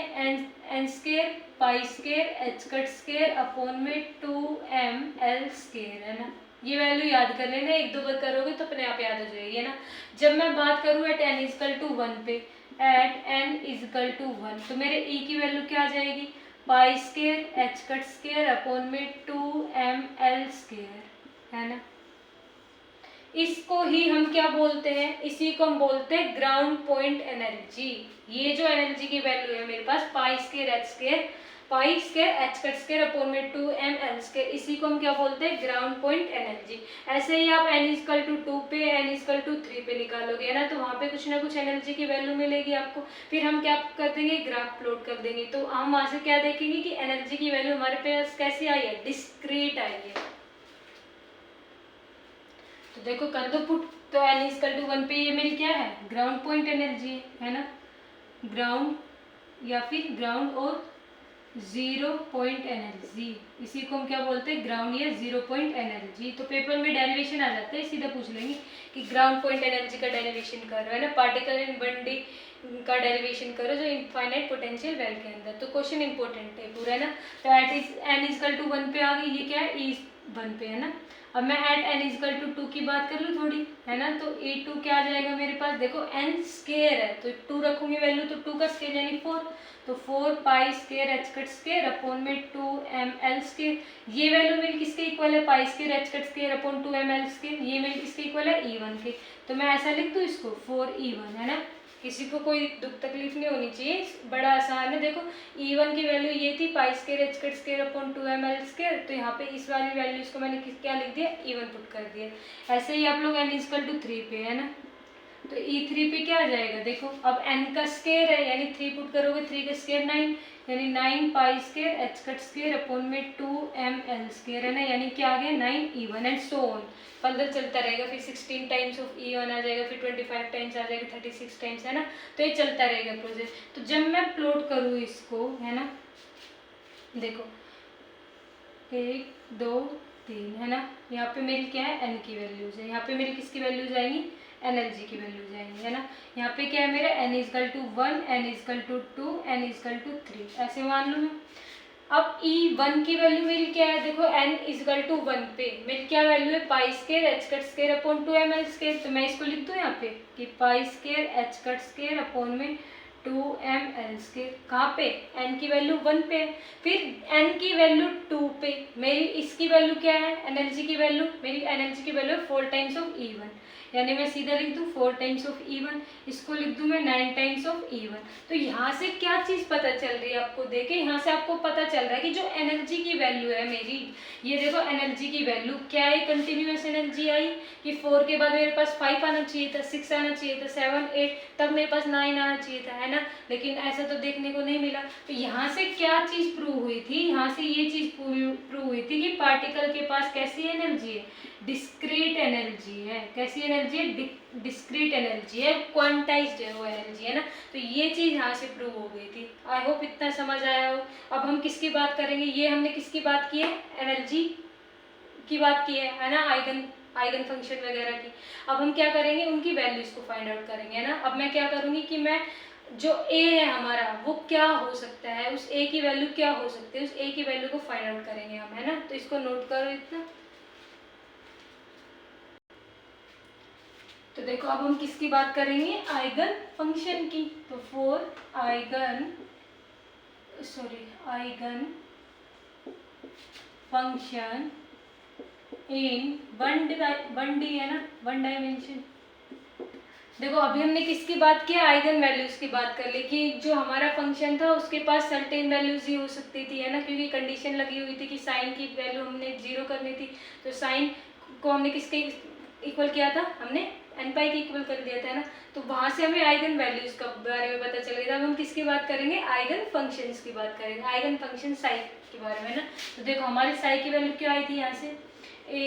n square pi square H cut square upon में 2m एल स्क्वायर, है ना। ये वैल्यू याद कर लेना, एक दो बार करोगे तो अपने आप याद हो जाएगी, है ना। जब मैं बात करूँ एट n इजकल टू 1 पे, एट n इजकल टू 1, तो मेरे e की वैल्यू क्या आ जाएगी, पाई square H cut square upon में 2m एल स्क्वायर, है ना। इसको ही हम क्या बोलते हैं, इसी को हम बोलते हैं ग्राउंड पॉइंट एनर्जी। ये जो एनर्जी की वैल्यू है मेरे पास, pi square H square pi square H cut square upon में 2m एल स्क्वायर, इसी को हम क्या बोलते हैं, ग्राउंड पॉइंट एनर्जी। ऐसे ही आप n इजकल टू 2 पे, n इजकल टू 3 पे निकालोगे, है ना, तो वहाँ पे कुछ ना कुछ एनर्जी की वैल्यू मिलेगी आपको। फिर हम क्या कर देंगे, ग्राफ प्लॉट कर देंगे। तो हम वहाँ से क्या देखेंगे कि एनर्जी की वैल्यू हमारे पास कैसी आई है, डिस्क्रीट आई है। तो देखो कर दो पुट, तो n इजकल टू 1 पे ये मेरी क्या है, ग्राउंड पॉइंट एनर्जी है ना, ग्राउंड या फिर ग्राउंड और जीरो पॉइंट एनर्जी, इसी को हम क्या बोलते हैं, ग्राउंड या जीरो पॉइंट एनर्जी। तो पेपर में डेरिवेशन आ जाता है, सीधा पूछ लेंगे कि ग्राउंड पॉइंट एनर्जी का डेरिवेशन करो, है ना, पार्टिकल इन 1D का डेरिवेशन करो जो इनफाइनाइट पोटेंशियल वेल के अंदर। तो क्वेश्चन इंपॉर्टेंट है पूरा, है ना। तो at is n equal to 1 पे आ गई, ये क्या है, e 1 पे, है ना। अब मैं एट n इजकल टू 2 की बात कर लूँ थोड़ी, है ना, तो e2 क्या आ जाएगा मेरे पास, देखो n स्क्वायर है तो 2 रखूंगी वैल्यू, तो 2 का स्क्वायर यानी 4, तो 4 पाई square H cut square upon में 2m एल स्क्वायर। ये वैल्यू मेरी किसके इक्वल है, पाई square H cut square upon 2m L square, ये मेरी किसके इक्वल है, e1 के। तो मैं ऐसा लिख दूँ इसको 4e1, है ना। किसी को कोई दुख तकलीफ नहीं होनी चाहिए, बड़ा आसान है। देखो e1 की वैल्यू ये थी, पाई square H cut square upon 2m L square, तो यहाँ पे इस वाली वैल्यू इसको मैंने क्या लिख दिया, e1 पुट कर दिया। ऐसे ही आप लोग n इजकल टू 3 पे, है ना, तो E3 पे क्या आ जाएगा, देखो अब n का स्क्वायर है यानी 3 पुट करोगे, 3 का स्क्वायर 9 यानी 9 pi square h cut square upon में 2ml स्क्वायर है ना, यानी क्या आ गया 9E1 and so on, further चलता रहेगा। फिर 16 टाइम्स ऑफ E1 आ जाएगा, फिर 25 टाइम्स आ जाएगा, 36 टाइम्स है ना, तो ये चलता रहेगा प्रोसेस। तो जब मैं प्लॉट करूँ इसको है ना, देखो 1 2 3 है ना, यहाँ पे मेरी क्या है n की वैल्यूज है, यहाँ पे मेरी किसकी वैल्यूज आएंगी, एनर्जी की वैल्यूज आएंगी है ना। यहाँ पे क्या है मेरा n equal to 1, n equal to 2, n equal to 3 ऐसे मान लूँ मैं। अब E1 की वैल्यू मेरी क्या है, देखो n इजकल टू 1 पे मेरी क्या वैल्यू है, pi square h cut square upon 2ml square. तो मैं इसको लिख दूँ यहाँ पे कि pi square h cut square upon में 2ml स्केयर, कहाँ पे n की वैल्यू 1 पे, फिर n की वैल्यू 2 पे मेरी इसकी वैल्यू क्या है, एनर्जी की वैल्यू, मेरी एनर्जी की वैल्यू 4 टाइम्स ऑफ E1 यानी मैं सीधा लिख दूँ 4 टाइम्स ऑफ E1, इसको लिख दूँ मैं 9 टाइम्स ऑफ E1। तो यहाँ से क्या चीज़ पता चल रही है आपको, देखे यहाँ से आपको पता चल रहा है कि जो एनर्जी की वैल्यू है मेरी, ये देखो एनर्जी की वैल्यू क्या है, कंटिन्यूस एनर्जी आई कि 4 के बाद मेरे पास 5 आना चाहिए था, 6 आना चाहिए था, 7 8 तब मेरे पास 9 आना चाहिए था है ना, लेकिन ऐसा तो देखने को नहीं मिला। तो यहाँ से क्या चीज़ प्रूव हुई थी, यहाँ से ये चीज़ प्रूव हुई थी कि पार्टिकल के पास कैसी एनर्जी है, डिस्क्रीट एनर्जी है। कैसी एनर्जी है, डिस्क्रीट एनर्जी है, क्वांटाइज्ड है वो एनर्जी है ना। तो ये चीज़ यहाँ से प्रूव हो गई थी। आई होप इतना समझ आया हो। अब हम किसकी बात करेंगे, ये हमने किसकी बात की है, एनर्जी की बात की है ना, आइगन फंक्शन वगैरह की। अब हम क्या करेंगे, उनकी वैल्यूज को फाइंड आउट करेंगे है ना। अब मैं क्या करूँगी कि मैं जो ए है हमारा वो क्या हो सकता है, उस ए की वैल्यू क्या हो सकती है, उस ए की वैल्यू को फाइंड आउट करेंगे हम है ना। तो इसको नोट करो इतना। तो देखो अब हम किसकी बात करेंगे, आइगन फंक्शन की। तो for eigen function in 1D है ना, 1 डायमेंशन। देखो अभी हमने किसकी बात की, आइगन वैल्यूज की बात कर ली कि जो हमारा फंक्शन था उसके पास सर्टेन वैल्यूज ही हो सकती थी है ना, क्योंकि कंडीशन लगी हुई थी कि साइन की वैल्यू हमने 0 करनी थी। तो साइन को हमने किसके इक्वल किया था, हमने n पाई के इक्वल कर दिया था है ना। तो वहां से हमें आइगन वैल्यूज का बारे में पता चल गया था। अब हम किसकी बात करेंगे, आइगन फंक्शंस की बात करेंगे, आइगन फंक्शन साई के बारे में ना। तो देखो हमारी साई की वैल्यू क्या आई थी, यहाँ से a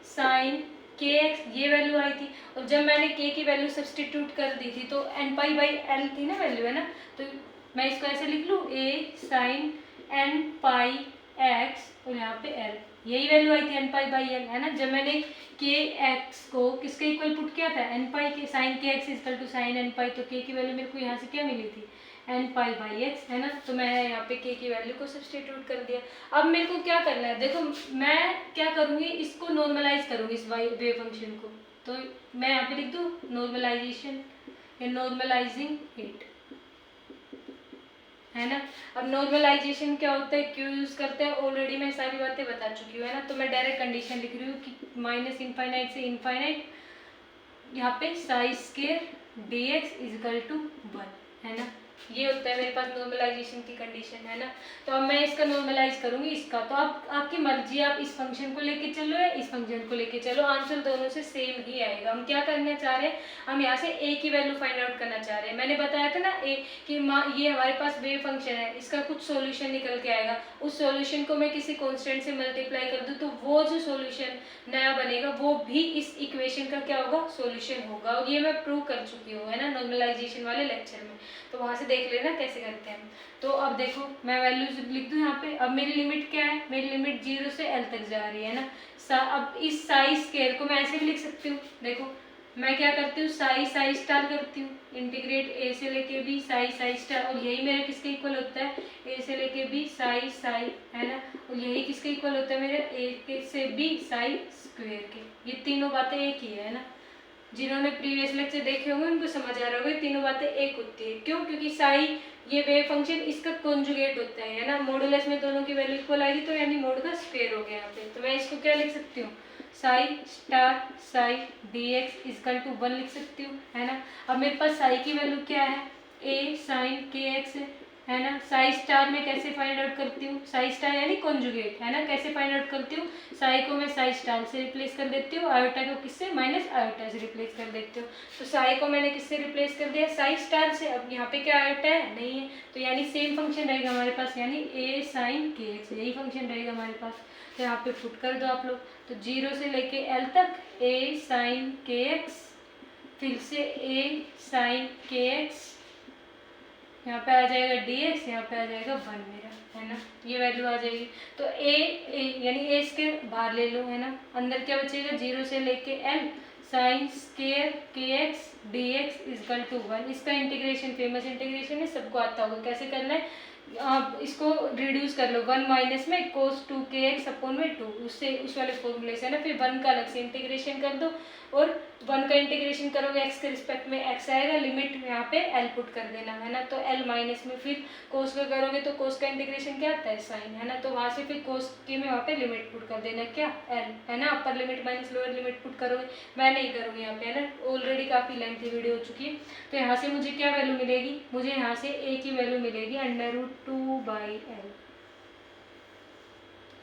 साइन kx ये वैल्यू आई थी। और जब मैंने k की वैल्यू सब्सटीट्यूट कर दी थी तो n पाई बाई l थी ना वैल्यू है ना। तो मैं इसको ऐसे लिख लूँ, a sine n pi x और यहाँ पे l, यही वैल्यू आई थी n पाई बाई l है ना। जब मैंने के एक्स को किसके इक्वल पुट किया था, n पाई के sine k x equal to sine n pi, तो k की वैल्यू मेरे को यहाँ से क्या मिली थी, n पाई बाई x है ना। तो मैं यहाँ पे k की वैल्यू को सब्सटीट्यूट कर दिया। अब मेरे को क्या करना है, देखो मैं क्या करूँगी, इसको नॉर्मलाइज करूँगी इस वेव फंक्शन को। तो मैं यहाँ पे लिख दूँ नॉर्मलाइजेशन या नॉर्मलाइजिंग इट है ना। अब नॉर्मलाइजेशन क्या होता है, क्यों यूज करते हैं, ऑलरेडी मैं सारी बातें बता चुकी हूँ है ना। तो मैं डायरेक्ट कंडीशन लिख रही हूँ कि माइनस इनफाइनाइट से इनफाइनाइट यहाँ पे psi square d x equal to 1 है ना। ये होता है मेरे पास नॉर्मलाइजेशन की कंडीशन है ना। तो अब मैं इसका नॉर्मलाइज करूंगी इसका। तो अब आपकी मर्जी, आप इस फंक्शन को लेके चलो या इस फंक्शन को लेके चलो, आंसर दोनों से सेम ही आएगा। हम क्या करना चाह रहे हैं, हम यहाँ से a की वैल्यू फाइंड आउट करना चाह रहे हैं। मैंने बताया था ना a कि ये हमारे पास वेव फंक्शन है, इसका कुछ सॉल्यूशन निकल के आएगा। उस सॉल्यूशन को मैं किसी कांस्टेंट से मल्टीप्लाई कर दूँ तो वो जो सॉल्यूशन नया बनेगा वो भी इस इक्वेशन का क्या होगा, सॉल्यूशन होगा। और ये मैं प्रूव कर चुकी हूँ है ना नॉर्मलाइजेशन वाले लेक्चर में। तो वहाँ से देख लेना कैसे करते हैं। तो अब देखो मैं वैल्यूज लिख दूँ यहाँ पे। अब मेरी लिमिट क्या है, मेरी लिमिट 0 से l तक जा रही है ना। अब इस साई स्केयर को मैं ऐसे भी लिख सकती हूँ। देखो मैं क्या करती हूँ, साई स्टार करती हूँ, इंटीग्रेट a से लेके b साई स्टार। और यही मेरे किसके इक्वल होता है, a से लेके b साई है ना। और यही किसके इक्वल होता है मेरे a से b साई स्क्वायर के। ये तीनों बातें एक ही है ना। जिन्होंने प्रीवियस लेक्चर देखे होंगे उनको समझ आ रहा होगा, तीनों बातें एक होती है। क्यों, क्योंकि साई ये वेव फंक्शन इसका कॉन्जुगेट होता है ना। मॉडुलस में दोनों की वैल्यू इक्वल आएगी तो यानी मोड का स्क्वायर हो गया यहाँ पे। तो मैं इसको क्या लिख सकती हूँ, psi star psi d x equal to 1 लिख सकती हूँ है ना। अब मेरे पास साई की वैल्यू क्या है, a साइन के एक्स है ना। साई स्टार में कैसे फाइंड आउट करती हूँ, साई स्टार यानी कॉन्जुगेट, है ना, कैसे फाइंड आउट करती हूँ, साई को मैं साई स्टार से रिप्लेस कर देती हूँ, आयोटा को किससे, माइनस आयोटा से रिप्लेस कर देती हूँ। तो साई को मैंने किससे रिप्लेस कर दिया, साई स्टार से। अब यहाँ पे क्या आयोटा है, नहीं है, तो यानी सेम फंक्शन रहेगा हमारे पास, यानी ए साइन के एक्स, यही फंक्शन रहेगा हमारे पास। तो यहाँ पे पुट कर दो आप लोग, तो 0 से लेके एल तक ए साइन के एक्स, फिर से ए साइन के एक्स, यहाँ पे आ जाएगा dx, यहाँ पे आ जाएगा 1 मेरा, है ना, ये वैल्यू आ जाएगी। तो a यानी a इसके बाहर ले लो, है ना, अंदर क्या बचेगा, 0 से लेके l sine square k x d x equal to 1। इसका इंटीग्रेशन फेमस इंटीग्रेशन है, सबको आता होगा, कैसे करना है, आप इसको रिड्यूस कर लो, 1 माइनस में कोस 2 के एक्स अपॉन में 2, उससे उस वाले फॉर्मूले से, है ना, फिर 1 का अलग से इंटीग्रेशन कर दो, और 1 का इंटीग्रेशन करोगे x के रिस्पेक्ट में x आएगा, लिमिट यहाँ पे l पुट कर देना, है ना, तो l माइनस में फिर कोस का करोगे तो कोस का इंटीग्रेशन क्या आता है, साइन, है ना, तो वहाँ से फिर कोस के में वहाँ पे लिमिट पुट कर देना, क्या, l, है ना, upper limit minus lower limit put करोगे, मैं नहीं करूँगी यहाँ पे, है ना, ऑलरेडी काफ़ी लेंथी वीडियो हो चुकी है। तो यहाँ से मुझे क्या वैल्यू मिलेगी, मुझे यहाँ से a की वैल्यू मिलेगी √2/l,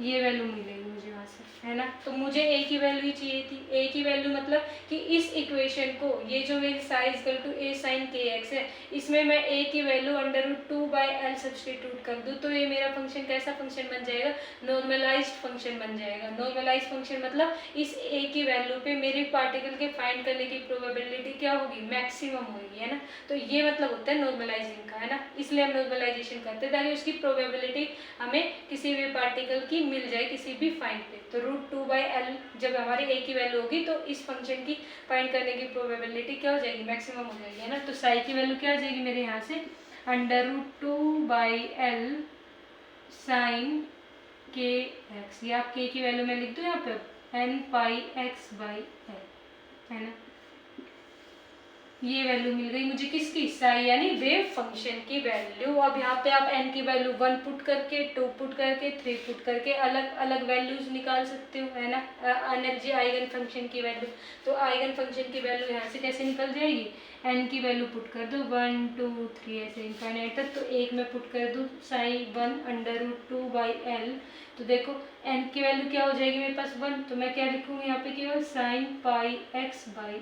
ये वैल्यू मिलेगी मुझे वहाँ से, है ना। तो मुझे ए की वैल्यू ही चाहिए थी, ए की वैल्यू मतलब कि इस इक्वेशन को, ये जो मेरी psi equal to A sine k x है, इसमें मैं ए की वैल्यू √2/l सब्सटीट्यूट कर दूँ, तो ये मेरा फंक्शन कैसा फंक्शन बन जाएगा, नॉर्मलाइज्ड फंक्शन बन जाएगा। नॉर्मलाइज्ड फंक्शन मतलब इस ए की वैल्यू पे मेरे पार्टिकल के फाइंड करने की प्रोबेबिलिटी क्या होगी, मैक्सिमम होगी, है ना। तो ये मतलब होता है नॉर्मलाइजिंग का, है ना, इसलिए हम नॉर्मलाइजेशन करते हैं ताकि उसकी प्रोबेबिलिटी हमें किसी भी पार्टिकल की मिल जाए किसी भी फाइंड पे। तो √2/l जब हमारी ए की वैल्यू होगी तो इस फंक्शन की फाइंड करने की प्रोबेबिलिटी क्या हो जाएगी, मैक्सिमम हो जाएगी, है ना। तो साई की वैल्यू क्या आ जाएगी मेरे यहाँ से, √2/l साइन के एक्स, ये आप के की वैल्यू में लिख दो यहाँ पे n πx/l, है ना, ये वैल्यू मिल गई मुझे किसकी, साई यानी वेव फंक्शन की वैल्यू। अब यहाँ पे आप n की वैल्यू 1 पुट करके, 2 पुट करके, 3 पुट करके अलग अलग वैल्यूज निकाल सकते हो, है ना, एनर्जी आइगन फंक्शन की वैल्यू। तो आइगन फंक्शन की वैल्यू यहाँ से कैसे निकल जाएगी, n की वैल्यू पुट कर दो 1 2 3 ऐसे इनफाइनाइट तक, तो एक में पुट कर दूँ साई 1 √2/l, तो देखो n की वैल्यू क्या हो जाएगी मेरे पास 1, तो मैं क्या लिखूँगी यहाँ पे केवल साइन πx/l,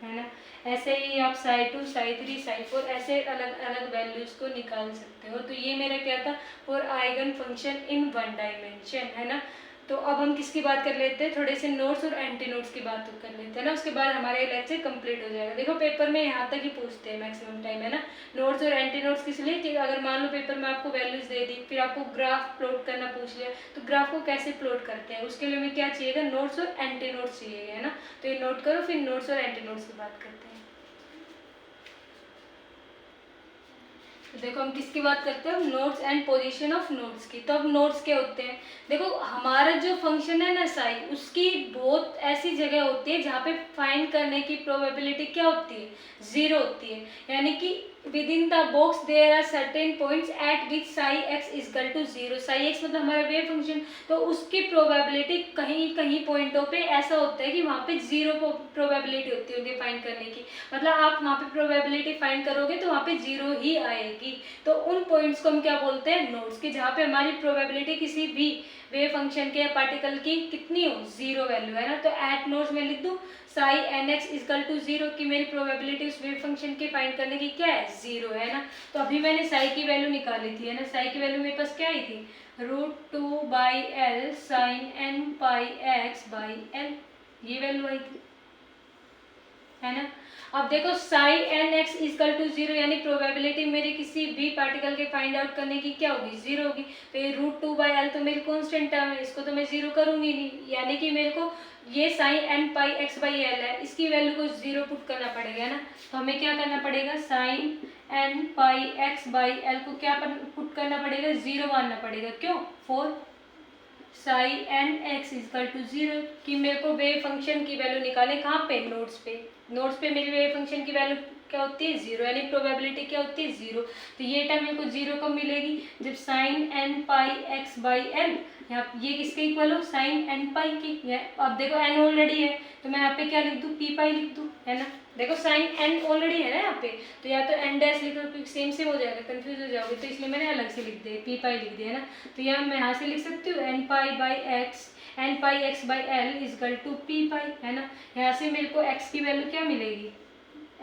है ना। ऐसे ही आप साई 2 साई 3 साई 4 ऐसे अलग अलग वैल्यूज को निकाल सकते हो। तो ये मेरा क्या था, for eigen function in 1 dimension, है ना। तो अब हम किसकी बात कर लेते हैं, थोड़े से नोट्स और एंटी नोट्स की बात कर लेते हैं ना, उसके बाद हमारे लेक्चर कंप्लीट हो जाएगा। देखो पेपर में यहाँ तक ही पूछते हैं मैक्सिमम टाइम, है ना, नोट्स और एंटी नोट्स किस लिए, कि अगर मान लो पेपर में आपको वैल्यूज दे दी, फिर आपको ग्राफ प्लॉट करना पूछ लिया, तो ग्राफ को कैसे प्लॉट करते हैं, उसके लिए हमें क्या चाहिएगा, नोट्स और एंटी नोट्स चाहिए, है ना। तो ये नोट करो, फिर नोट्स और एंटी नोट्स की बात करते हैं। तो देखो हम किसकी बात करते हैं, notes and position of notes की। तो अब नोट्स क्या होते हैं, देखो हमारा जो फंक्शन है ना साई, उसकी बहुत ऐसी जगह होती है जहाँ पे फाइंड करने की प्रोबेबिलिटी क्या होती है, 0 होती है, यानी कि within the box there are certain points at which psi x equal to 0। Psi x मतलब हमारा वेव फंक्शन, तो उसकी प्रोबेबिलिटी कहीं कहीं पॉइंटों पे ऐसा होता है कि वहाँ पे 0 प्रोबेबिलिटी होती है उनके फाइंड करने की, मतलब आप वहाँ पे प्रोबेबिलिटी फाइंड करोगे तो वहाँ पे 0 ही आएगी। तो उन पॉइंट्स को हम क्या बोलते हैं, नोड्स, की जहाँ पे हमारी प्रोबेबिलिटी किसी भी वेव फंक्शन के या पार्टिकल की कितनी हो, 0 वैल्यू, है ना। तो एट नोड्स में लिख दूँ साई nx इजकल टू 0 की मेरी प्रोबेबिलिटी उस वेव फंक्शन के फाइंड करने की क्या है, 0, है ना। तो अभी मैंने साई की वैल्यू निकाली थी, है ना, साई की वैल्यू मेरे पास क्या आई थी, √2/l साइन n πx/l, ये वैल्यू आई थी, है ना। अब देखो साई nx इजकल टू 0 यानी प्रोबेबिलिटी मेरी किसी भी पार्टिकल के फाइंड आउट करने की क्या होगी, 0 होगी। तो ये √2/l तो मेरी कांस्टेंट टर्म है, इसको तो मैं 0 करूंगी नहीं, यानी कि मेरे को ये साइन n πx/l है, इसकी वैल्यू को 0 पुट करना पड़ेगा, है ना। तो हमें क्या करना पड़ेगा, साइन n πx/l को क्या पुट करना पड़ेगा, 0 मानना पड़ेगा, क्यों, for psi nx equal to 0 कि मेरे को वेव फंक्शन की वैल्यू निकाले, कहाँ पे, नोट्स पे। नोट्स पे मेरी वेव फंक्शन की वैल्यू क्या होती है, 0, यानी प्रोबेबिलिटी क्या होती है, 0। तो ये टर्म मेरे को 0 कब मिलेगी, जब साइन n πx/l, यहाँ ये किसके इक्वल हो, साइन n π की। अब देखो n ऑलरेडी है, तो मैं यहाँ पे क्या लिख दूँ, p π लिख दूँ, है ना। देखो साइन n ऑलरेडी है ना यहाँ पे, तो या तो n डैश लिखो क्योंकि सेम सेम हो जाएगा, कंफ्यूज हो जाओगे, तो इसलिए मैंने अलग से लिख दिया, p पाई लिख दिया है ना। तो यहाँ मैं यहाँ से लिख सकती हूँ n pi x by L is equal to p pi, है ना। यहाँ से मेरे को x की वैल्यू क्या मिलेगी,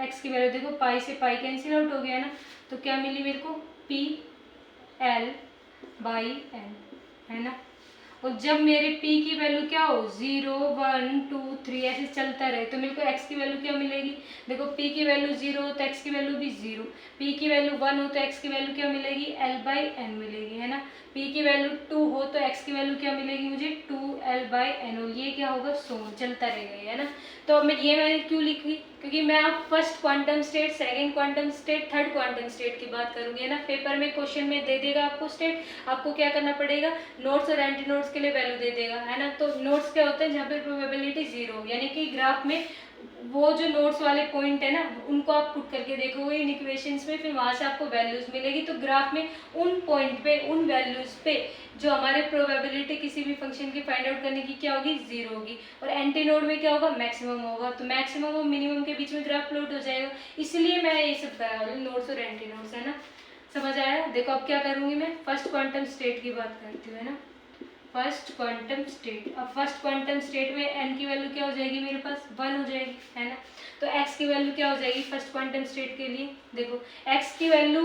x की वैल्यू देखो पाई से पाई कैंसिल आउट हो गया है ना, तो क्या मिली मेरे को p l बाई एन, है ना। और जब मेरे p की वैल्यू क्या हो 0 1 2 3 ऐसे चलता रहे, तो मेरे को x की वैल्यू क्या मिलेगी, देखो p की वैल्यू 0 हो तो x की वैल्यू भी 0, p की वैल्यू 1 हो तो x की वैल्यू क्या मिलेगी l बाई एन मिलेगी, है ना। p की वैल्यू 2 हो तो x की वैल्यू क्या मिलेगी मुझे 2l बाई एन, और ये क्या होगा सोन चलता रहेगा, है ना। तो अब मैंने क्यों लिखी, क्योंकि मैं अब first quantum state, second quantum state, third quantum state की बात करूंगी, है ना। पेपर में क्वेश्चन में दे देगा आपको स्टेट, आपको क्या करना पड़ेगा, नोट्स और एंटी नोट्स के लिए वैल्यू दे देगा, है ना। तो नोट्स क्या होते हैं जहाँ पे प्रोबेबिलिटी 0, यानी कि ग्राफ में वो जो नोट्स वाले पॉइंट है ना उनको आप पुट करके देखोगे इन इक्वेशंस में, फिर वहाँ से आपको वैल्यूज मिलेगी। तो ग्राफ में उन पॉइंट पे, उन वैल्यूज पे जो हमारे प्रोबेबिलिटी किसी भी फंक्शन की फाइंड आउट करने की क्या होगी 0 होगी, और एंटी नोड में क्या होगा मैक्सिमम होगा, तो मैक्सिमम और मिनिमम के बीच में ग्राफ प्लॉट हो जाएगा। इसलिए मैं ये सब करा रही हूँ, नोट्स और एंटी नोड्स, है ना। समझ आया। देखो अब क्या करूँगी मैं, फर्स्ट क्वांटम स्टेट की बात करती हूँ, है ना। फर्स्ट क्वांटम स्टेट, अब फर्स्ट क्वांटम स्टेट में n की वैल्यू क्या हो जाएगी मेरे पास 1 हो जाएगी, है ना। तो x की वैल्यू क्या हो जाएगी फर्स्ट क्वांटम स्टेट के लिए, देखो x की वैल्यू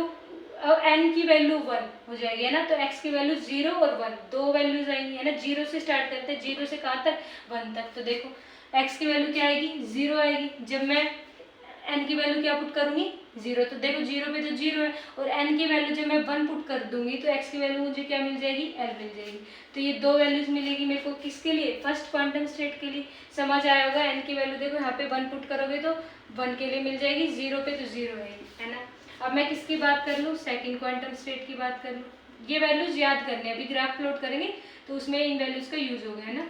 और n की वैल्यू 1 हो जाएगी, है ना। तो x की वैल्यू 0 और 1 दो वैल्यूज आएंगी, है ना। 0 से स्टार्ट करते हैं, 0 से कहाँ तक 1 तक, तो देखो x की वैल्यू क्या आएगी 0 आएगी, जब मैं n की वैल्यू क्या पुट करूंगी 0, तो देखो 0 पे तो 0 है, और n की वैल्यू जब मैं 1 पुट कर दूंगी तो x की वैल्यू मुझे क्या मिल जाएगी l मिल जाएगी। तो ये दो वैल्यूज मिलेगी मेरे को, किसके लिए फर्स्ट क्वांटम स्टेट के लिए। समझ आया होगा। n की वैल्यू देखो यहाँ पे 1 पुट करोगे तो 1 के लिए मिल जाएगी, 0 पे तो 0 है ना। अब मैं किसकी बात कर लूँ, सेकेंड क्वांटम स्टेट की बात कर लूँ। ये वैल्यूज याद करने, अभी ग्राफ प्लॉट करेंगे तो उसमें इन वैल्यूज का यूज होगा, है ना।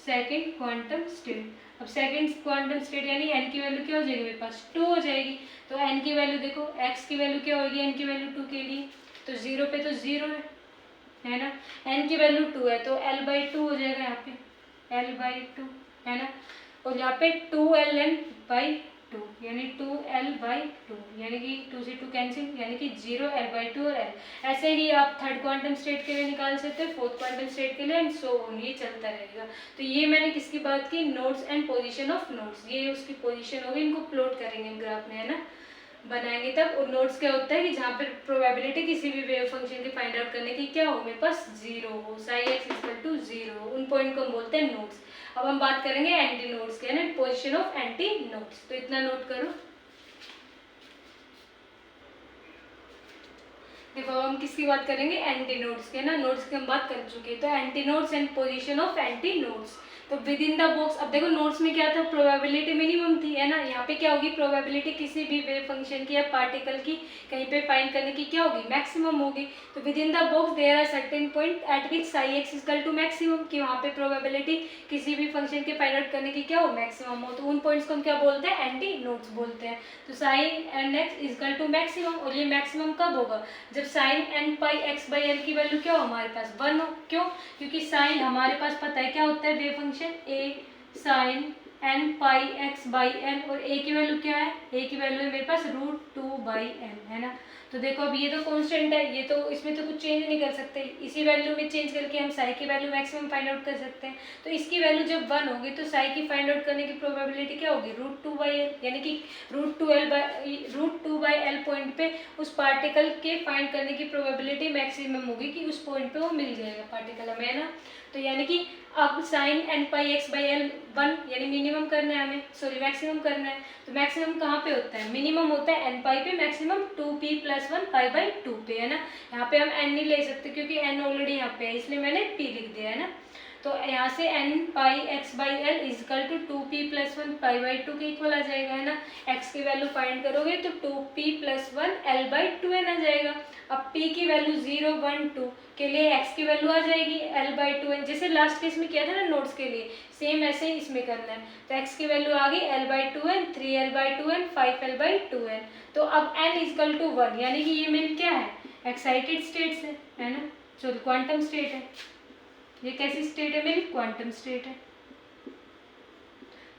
सेकेंड क्वांटम स्टेट, अब सेकेंड क्वांटम स्टेट यानी n की वैल्यू क्या हो जाएगी मेरे पास 2 हो जाएगी। तो n की वैल्यू देखो x की वैल्यू क्या होगी n की वैल्यू 2 के लिए, तो 0 पे तो 0 है ना। n की वैल्यू 2 है तो l बाई 2 हो जाएगा यहाँ पे l बाई 2, है ना। और यहाँ पे 2ln बाई 2 यानी 2l बाई 2, यानी कि 2 से 2 कैंसिल, यानी कि 0 l बाई 2 और l। ऐसे ही आप थर्ड क्वांटम स्टेट के लिए निकाल सकते हो, फोर्थ क्वांटम स्टेट के लिए, एंड सो ऑन, ये चलता रहेगा। तो ये मैंने किसकी बात की, nodes and position of nodes, ये उसकी पोजीशन होगी, इनको प्लॉट करेंगे ग्राफ में, है ना, बनाएंगे तब। और नोड्स क्या होता है कि जहाँ पर प्रोबेबिलिटी किसी भी वेव फंक्शन की फाइंड आउट करने की क्या हो मेरे पास 0 हो, साई एक्स इक्वल टू 0, उन पॉइंट को हम बोलते हैं नोड्स। अब हम बात करेंगे एंटी नोड्स के, ना पोजीशन ऑफ एंटी नोड्स, तो इतना नोट करो। देखो अब हम किसकी बात करेंगे, एंटी नोड्स के, ना। नोड्स की हम बात कर चुके हैं, तो anti nodes and position of anti nodes. तो विद इन द बॉक्स, अब देखो नोड्स में क्या था, प्रोबेबिलिटी मिनिमम थी, है ना। यहाँ पे क्या होगी, प्रोबेबिलिटी किसी भी वेव फंक्शन की या पार्टिकल की कहीं पे फाइंड करने की क्या होगी, मैक्सिमम होगी। तो within the box there are certain point at which psi x equal to maximum, कि वहाँ पे प्रोबेबिलिटी किसी भी फंक्शन के फाइंड आउट करने की क्या हो, मैक्सिमम हो। तो उन पॉइंट्स को हम क्या बोलते हैं, एंटी नोड्स बोलते हैं। तो sine n x equal to maximum, और ये मैक्सिमम कब होगा, जब sine N pi x by L की वैल्यू क्या हो हमारे पास 1 हो। क्यों, क्योंकि साइन हमारे पास पता है क्या होता है wave function A sine N pi x by n, और ए की वैल्यू क्या है, ए की वैल्यू है मेरे पास √2 बाई एन, है ना। तो देखो अब ये तो कांस्टेंट है, ये तो इसमें तो कुछ चेंज नहीं कर सकते, इसी वैल्यू में चेंज करके हम साई की वैल्यू मैक्सिमम फाइंड आउट कर सकते हैं। तो इसकी वैल्यू जब 1 होगी तो साई की फाइंड आउट करने की प्रोबेबिलिटी क्या होगी √2 बाई एल, यानी कि √2 बाई एल पॉइंट पे उस पार्टिकल के फाइंड करने की प्रोबेबिलिटी मैक्सिमम होगी कि उस पॉइंट पे वो मिल जाएगा पार्टिकल हमें, है ना। तो यानी कि अब sine N pi x by L 1 यानी मिनिमम करना है हमें, सॉरी मैक्सिमम करना है। तो मैक्सिमम कहाँ पे होता है, मिनिमम होता है एन पाई पे, मैक्सिमम 2p + 1 पाई बाई 2 पे, है ना। यहाँ पे हम n नहीं ले सकते क्योंकि n ऑलरेडी यहाँ पे है, इसलिए मैंने p लिख दिया, है ना। तो यहाँ से n pi x by L is equal to 2p + 1 pi by 2 के इक्वल आ जाएगा, है ना। x की वैल्यू फाइंड करोगे तो 2p + 1 l बाई 2n आ जाएगा। अब p की वैल्यू 0 1 2 के लिए x की वैल्यू आ जाएगी l बाई 2n, जैसे लास्ट केस में किया था ना नोट्स के लिए, सेम ऐसे ही इसमें करना है। तो x की वैल्यू आ गई l by 2n, 3l by 2n, 5l by 2n। तो अब n इजकल टू 1, यानी कि ये मेरी क्या है, एक्साइटेड स्टेट है ना, जो क्वांटम स्टेट है। ये कैसी स्टेट है मेरी, क्वांटम स्टेट है।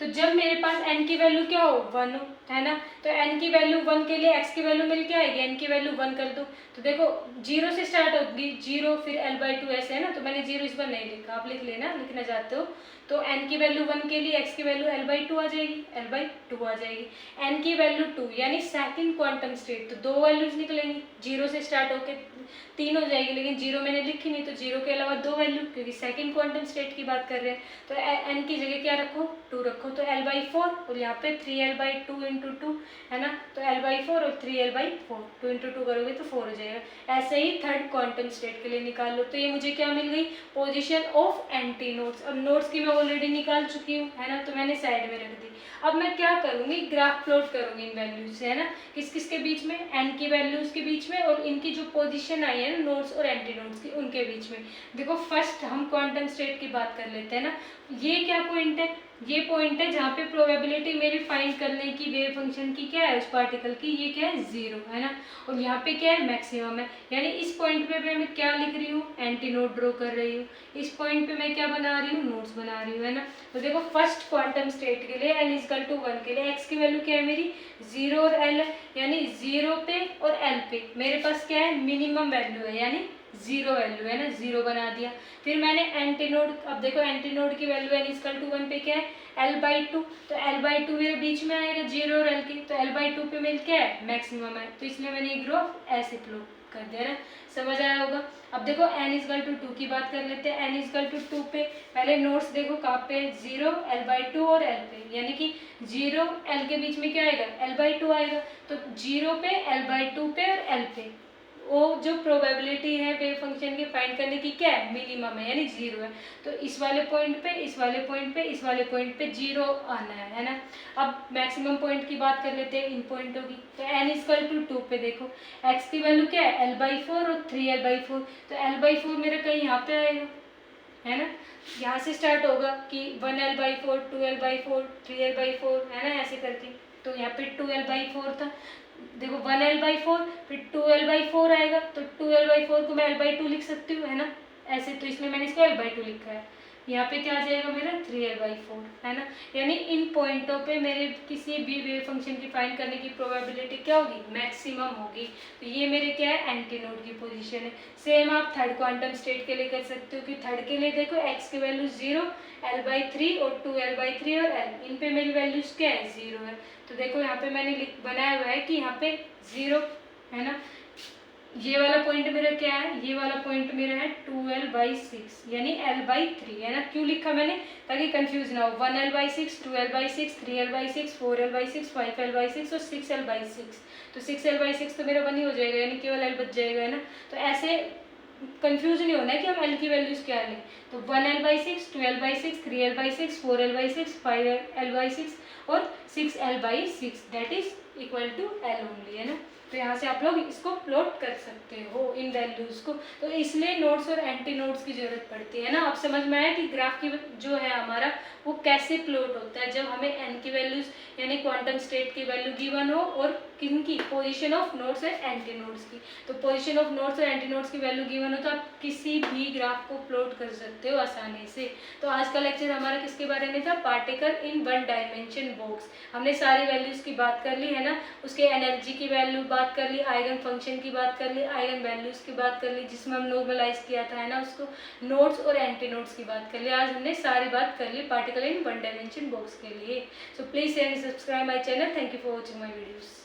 तो जब मेरे पास n की वैल्यू क्या हो 1 हो, है ना। तो n की वैल्यू 1 के लिए x की वैल्यू मिल के आएगी, n की वैल्यू 1 कर दो तो देखो 0 से स्टार्ट होगी, 0 फिर l/2 ऐसे है ना। तो मैंने 0 इस बार नहीं लिखा, आप लिख लेना लिखना चाहते हो। तो n की वैल्यू 1 के लिए x की वैल्यू l/2 आ जाएगी, l/2 आ जाएगी। n की वैल्यू 2 यानी सेकंड क्वांटम स्टेट, तो दो वैल्यूज निकलेंगी, 0 से स्टार्ट होके 3 हो जाएगी, लेकिन 0 मैंने लिखी नहीं तो 0 के अलावा दो वैल्यू, क्योंकि सेकंड क्वांटम स्टेट की बात कर रहे हैं। तो n की जगह क्या रखो, 2 रखो, तो l/4 और यहाँ पे 3l/2 × 2 है ना। तो l/4 और 3l/4, 2 × 2 करोगे तो 4 हो जाएगा। ऐसे ही थर्ड क्वांटम स्टेट के लिए निकाल लो। तो ये मुझे क्या मिल गई, पोजीशन ऑफ एंटी नोड्स। अब नोड्स की मैं ऑलरेडी निकाल चुकी हूँ है ना, तो मैंने साइड में रख दी। अब मैं क्या करूँगी, ग्राफ प्लॉट करूँगी इन वैल्यूज से है ना, किस किस के बीच में, n की वैल्यूज के बीच में और इनकी जो पोजीशन आई है ना नोड्स और एंटी नोड्स की, उनके बीच में। देखो फर्स्ट हम क्वांटम स्टेट की बात कर लेते हैं ना। ये क्या पॉइंट है, ये पॉइंट है जहाँ पे प्रोबेबिलिटी मेरी फाइंड करने की वेव फंक्शन की क्या है उस पार्टिकल की, ये क्या है 0 है ना। और यहाँ पे क्या है मैक्सिमम है, यानी इस पॉइंट पे मैं क्या लिख रही हूँ, एंटी नोड ड्रॉ कर रही हूँ। इस पॉइंट पे मैं क्या बना रही हूँ, नोड्स बना रही हूँ है ना। तो देखो फर्स्ट क्वांटम स्टेट के लिए n = 1 के लिए x की वैल्यू क्या है मेरी 0 और l है, यानी 0 पे और l पे मेरे पास क्या है मिनिमम वैल्यू है, यानी 0 वैल्यू है ना, 0 बना दिया। फिर मैंने एंटीनोड, अब देखो एंटीनोड की वैल्यू n = 1 पे क्या है l/2, तो l/2 मेरे बीच में आएगा 0 और l के, तो l/2 पे मेरे क्या है मैक्सिमम है। तो इसलिए मैंने ये ग्राफ ऐसे प्लॉट कर दिया ना, समझ आया होगा। अब देखो n = 2 की बात कर लेते हैं। n = 2 पे पहले नोट्स देखो कहाँ पे 0, l/2 और l पे, यानी कि 0 l के बीच में क्या आएगा l/2 आएगा। तो 0 पे l/2 पे और l पे वो जो प्रोबेबिलिटी है वेव फंक्शन की फाइंड करने की क्या है मिनिमम है, यानी 0 है। तो इस वाले पॉइंट पे, इस वाले पॉइंट पे, इस वाले पॉइंट पे 0 आना है ना। अब मैक्सिमम पॉइंट की बात कर लेते हैं इन पॉइंटों की। तो n = 2 पे देखो x की वैल्यू क्या है l/4 और 3l/4, तो l/4 मेरा कहीं यहाँ पे आएगा है ना। यहाँ से स्टार्ट होगा कि 1l/4, 2l/4, 3l/4 है ना, ऐसे करके। तो यहाँ पे 2l/4 था, देखो 1l/4 फिर 2l/4 आएगा, तो 2l/4 को मैं l/2 लिख सकती हूँ है ना ऐसे। तो इसलिए मैंने इसको l/2 लिखा है। यहाँ पे क्या आ जाएगा मेरा 3l/4 है ना। यानी इन पॉइंटों पे मेरे किसी भी वेव फंक्शन की फाइंड करने की प्रोबेबिलिटी क्या होगी मैक्सिमम होगी। तो ये मेरे क्या है एंटी नोड की पोजीशन है। सेम आप थर्ड क्वांटम स्टेट के लिए कर सकते हो कि थर्ड के लिए देखो x की वैल्यू 0, l/3 और 2l/3 और l, इन पे मेरी वैल्यूज क्या है 0 है। तो देखो यहाँ पे मैंने बनाया हुआ है कि यहाँ पे 0 है ना। ये वाला पॉइंट मेरा क्या है, ये वाला पॉइंट मेरा है 2l/6 यानी l/3 है ना। क्यों लिखा मैंने, ताकि कंफ्यूज ना हो। 1l/6, 2l/6, 3l/6, 4l/6, 5l/6 और 6l/6, तो 6l/6 तो मेरा 1 ही हो जाएगा, यानी केवल l बच जाएगा है ना। तो ऐसे कंफ्यूज नहीं होना है कि हम l की वैल्यूज क्या लें। तो 1l/6, 2l/6, 3l/6, 4l/6, 5l/6 और 6l/6 that is equal to l only है ना। तो यहाँ से आप लोग इसको प्लॉट कर सकते हो इन वैल्यूज को। तो इसलिए नोड्स और एंटी नोड्स की जरूरत पड़ती है ना। अब समझ में आया कि ग्राफ की जो है हमारा वो कैसे प्लॉट होता है, जब हमें n की वैल्यूज यानी क्वांटम स्टेट की वैल्यू गिवन हो और किन की पोजीशन ऑफ नोड्स और एंटी नोड्स की। तो पोजीशन ऑफ नोड्स और एंटी नोड्स की वैल्यू गिवन हो तो आप किसी भी ग्राफ को प्लॉट कर सकते हो आसानी से। तो आज का लेक्चर हमारा किसके बारे में था, पार्टिकल इन 1 डायमेंशन बॉक्स। हमने सारी वैल्यूज की बात कर ली है ना, उसके एनर्जी की वैल्यू बात कर ली, आइगन फंक्शन की बात कर ली, आइगन वैल्यूज की बात कर ली जिसमें हम नॉर्मलाइज किया था है ना उसको, नोड्स और एंटी नोड्स की बात कर ली। आज हमने सारी बात कर ली पार्टिकल इन 1 डायमेंशन बॉक्स के लिए। So please share and subscribe my channel. Thank you for watching my videos.